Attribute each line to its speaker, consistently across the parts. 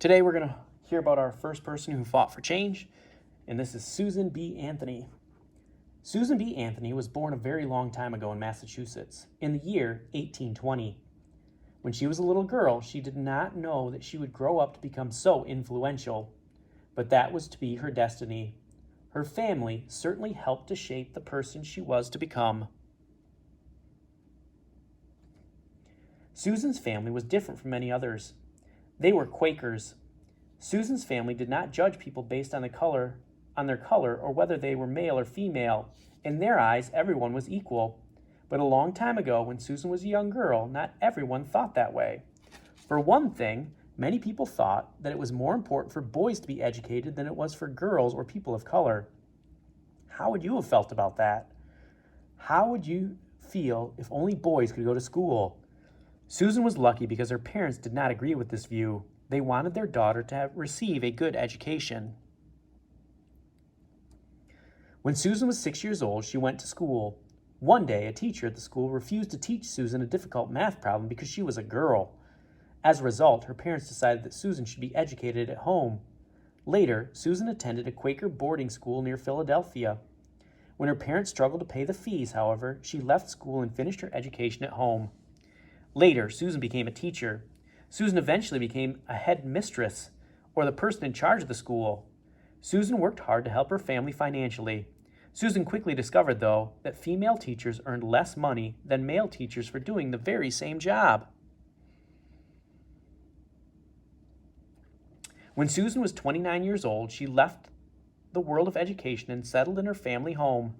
Speaker 1: Today we're going to hear about our first person who fought for change, and this is Susan B. Anthony. Susan B. Anthony was born a very long time ago in Massachusetts, in the year 1820. When she was a little girl, she did not know that she would grow up to become so influential, but that was to be her destiny. Her family certainly helped to shape the person she was to become. Susan's family was different from many others. They were Quakers. Susan's family did not judge people based on their color or whether they were male or female. In their eyes, everyone was equal. But a long time ago, when Susan was a young girl, not everyone thought that way. For one thing, many people thought that it was more important for boys to be educated than it was for girls or people of color. How would you have felt about that? How would you feel if only boys could go to school? Susan was lucky because her parents did not agree with this view. They wanted their daughter to receive a good education. When Susan was 6 years old, she went to school. One day, a teacher at the school refused to teach Susan a difficult math problem because she was a girl. As a result, her parents decided that Susan should be educated at home. Later, Susan attended a Quaker boarding school near Philadelphia. When her parents struggled to pay the fees, however, she left school and finished her education at home. Later, Susan became a teacher. Susan eventually became a head mistress, or the person in charge of the school. Susan worked hard to help her family financially. Susan quickly discovered, though, that female teachers earned less money than male teachers for doing the very same job. When Susan was 29 years old, she left the world of education and settled in her family home.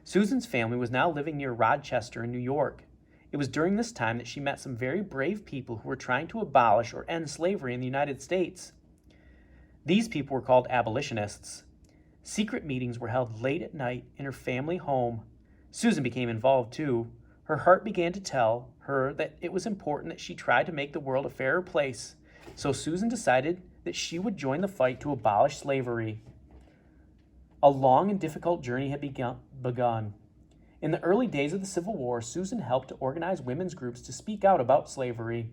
Speaker 1: Susan's family was now living near Rochester in New York. It was during this time that she met some very brave people who were trying to abolish or end slavery in the United States. These people were called abolitionists. Secret meetings were held late at night in her family home. Susan became involved too. Her heart began to tell her that it was important that she tried to make the world a fairer place. So Susan decided that she would join the fight to abolish slavery. A long and difficult journey had begun. In the early days of the Civil War, Susan helped to organize women's groups to speak out about slavery.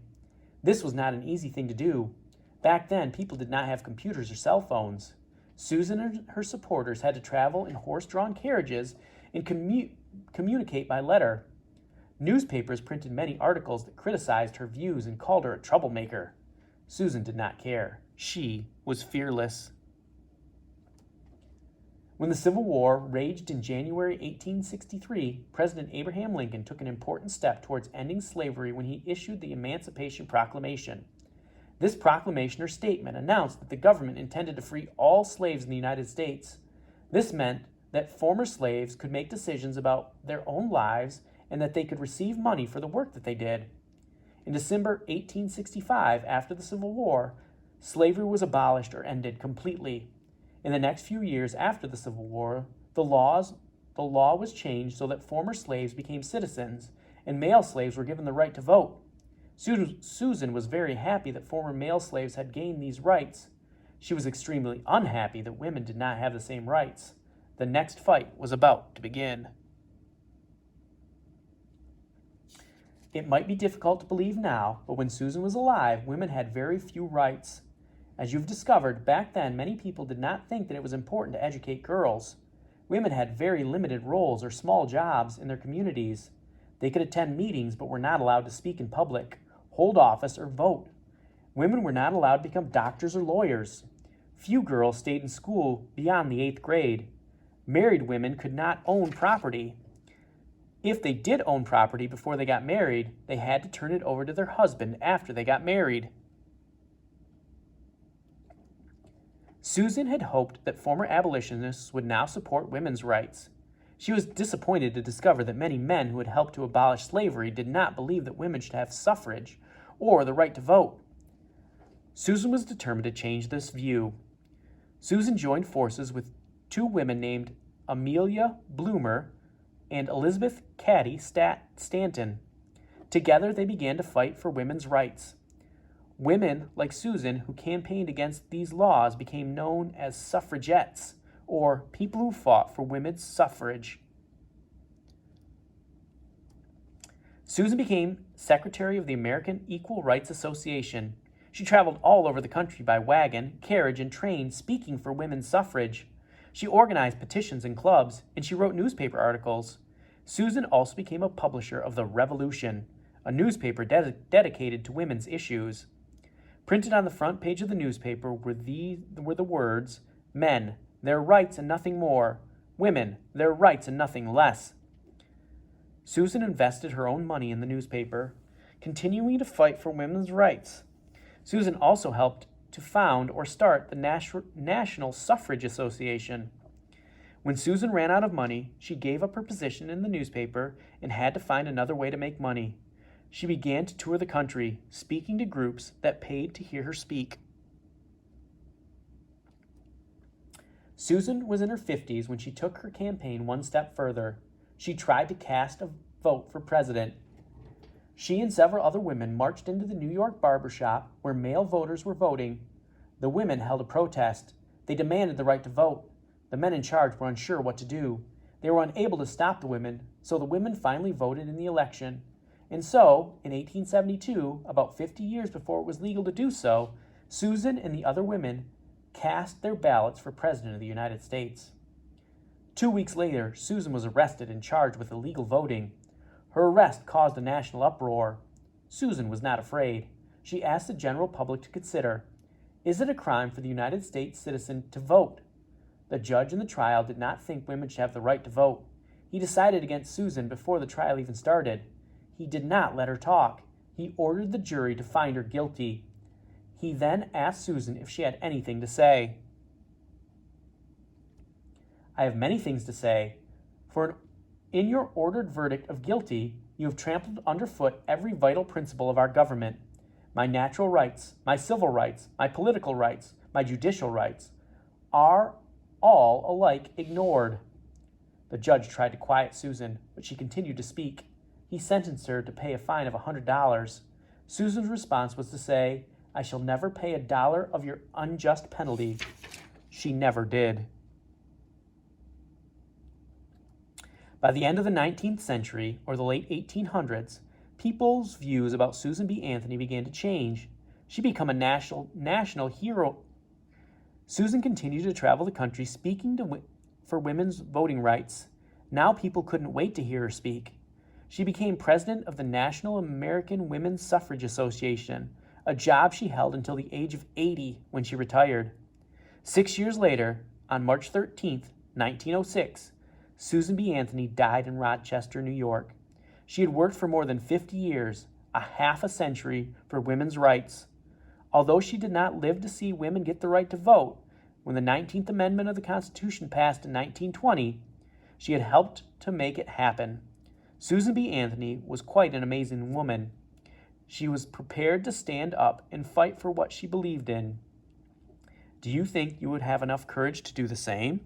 Speaker 1: This was not an easy thing to do. Back then, people did not have computers or cell phones. Susan and her supporters had to travel in horse-drawn carriages and communicate by letter. Newspapers printed many articles that criticized her views and called her a troublemaker. Susan did not care. She was fearless. When the Civil War raged in January 1863, President Abraham Lincoln took an important step towards ending slavery when he issued the Emancipation Proclamation. This proclamation or statement announced that the government intended to free all slaves in the United States. This meant that former slaves could make decisions about their own lives and that they could receive money for the work that they did. In December 1865, after the Civil War, slavery was abolished or ended completely. In the next few years after the Civil War, the law was changed so that former slaves became citizens and male slaves were given the right to vote. Susan was very happy that former male slaves had gained these rights. She was extremely unhappy that women did not have the same rights. The next fight was about to begin. It might be difficult to believe now, but when Susan was alive, women had very few rights. As you've discovered, back then many people did not think that it was important to educate girls. Women had very limited roles or small jobs in their communities. They could attend meetings but were not allowed to speak in public, hold office, or vote. Women were not allowed to become doctors or lawyers. Few girls stayed in school beyond the 8th grade. Married women could not own property. If they did own property before they got married, they had to turn it over to their husband after they got married. Susan had hoped that former abolitionists would now support women's rights. She was disappointed to discover that many men who had helped to abolish slavery did not believe that women should have suffrage or the right to vote. Susan was determined to change this view. Susan joined forces with two women named Amelia Bloomer and Elizabeth Cady Stanton. Together, they began to fight for women's rights. Women like Susan who campaigned against these laws became known as suffragettes, or people who fought for women's suffrage. Susan became secretary of the American Equal Rights Association. She traveled all over the country by wagon, carriage, and train speaking for women's suffrage. She organized petitions and clubs, and she wrote newspaper articles. Susan also became a publisher of The Revolution, a newspaper dedicated to women's issues. Printed on the front page of the newspaper were the words, "Men, their rights and nothing more. Women, their rights and nothing less." Susan invested her own money in the newspaper, continuing to fight for women's rights. Susan also helped to found or start the National Suffrage Association. When Susan ran out of money, she gave up her position in the newspaper and had to find another way to make money. She began to tour the country, speaking to groups that paid to hear her speak. Susan was in her 50s when she took her campaign one step further. She tried to cast a vote for president. She and several other women marched into the New York barber shop where male voters were voting. The women held a protest. They demanded the right to vote. The men in charge were unsure what to do. They were unable to stop the women, so the women finally voted in the election. And so, in 1872, about 50 years before it was legal to do so, Susan and the other women cast their ballots for President of the United States. 2 weeks later, Susan was arrested and charged with illegal voting. Her arrest caused a national uproar. Susan was not afraid. She asked the general public to consider, is it a crime for the United States citizen to vote? The judge in the trial did not think women should have the right to vote. He decided against Susan before the trial even started. He did not let her talk. He ordered the jury to find her guilty. He then asked Susan if she had anything to say. "I have many things to say. For in your ordered verdict of guilty, you have trampled underfoot every vital principle of our government. My natural rights, my civil rights, my political rights, my judicial rights are all alike ignored." The judge tried to quiet Susan, but she continued to speak. He sentenced her to pay a fine of $100. Susan's response was to say, "I shall never pay $1 of your unjust penalty." She never did. By the end of the 19th century, or the late 1800s, people's views about Susan B. Anthony began to change. She became a national hero. Susan continued to travel the country speaking for women's voting rights. Now people couldn't wait to hear her speak. She became president of the National American Women's Suffrage Association, a job she held until the age of 80 when she retired. 6 years later, on March 13, 1906, Susan B. Anthony died in Rochester, New York. She had worked for more than 50 years, a half a century, for women's rights. Although she did not live to see women get the right to vote, when the 19th Amendment of the Constitution passed in 1920, she had helped to make it happen. Susan B. Anthony was quite an amazing woman. She was prepared to stand up and fight for what she believed in. Do you think you would have enough courage to do the same?